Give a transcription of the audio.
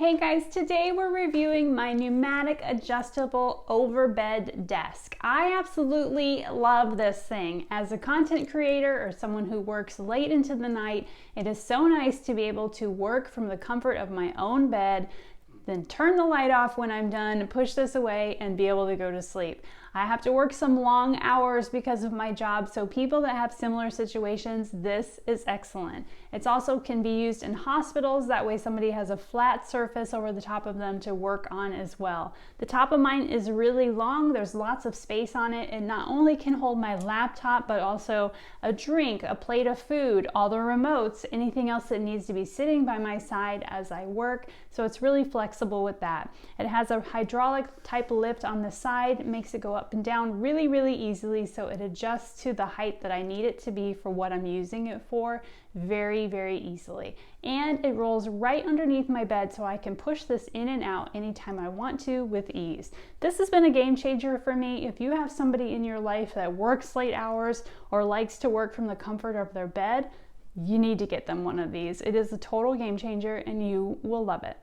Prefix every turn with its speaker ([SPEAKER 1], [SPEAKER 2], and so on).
[SPEAKER 1] Hey guys, today we're reviewing my pneumatic adjustable overbed desk. I absolutely love this thing. As a content creator or someone who works late into the night, it is so nice to be able to work from the comfort of my own bed, then turn the light off when I'm done, push this away, and be able to go to sleep. I have to work some long hours because of my job, so people that have similar situations, this is excellent. It also can be used in hospitals, that way somebody has a flat surface over the top of them to work on as well. The top of mine is really long, there's lots of space on it. It not only can hold my laptop, but also a drink, a plate of food, all the remotes, anything else that needs to be sitting by my side as I work, so it's really flexible with that. It has a hydraulic type lift on the side, it makes it go up and down really easily, so it adjusts to the height that I need it to be for what I'm using it for very easily. And it rolls right underneath my bed, so I can push this in and out anytime I want to with ease. This has been a game changer for me. If you have somebody in your life that works late hours or likes to work from the comfort of their bed, you need to get them one of these. It is a total game changer and you will love it.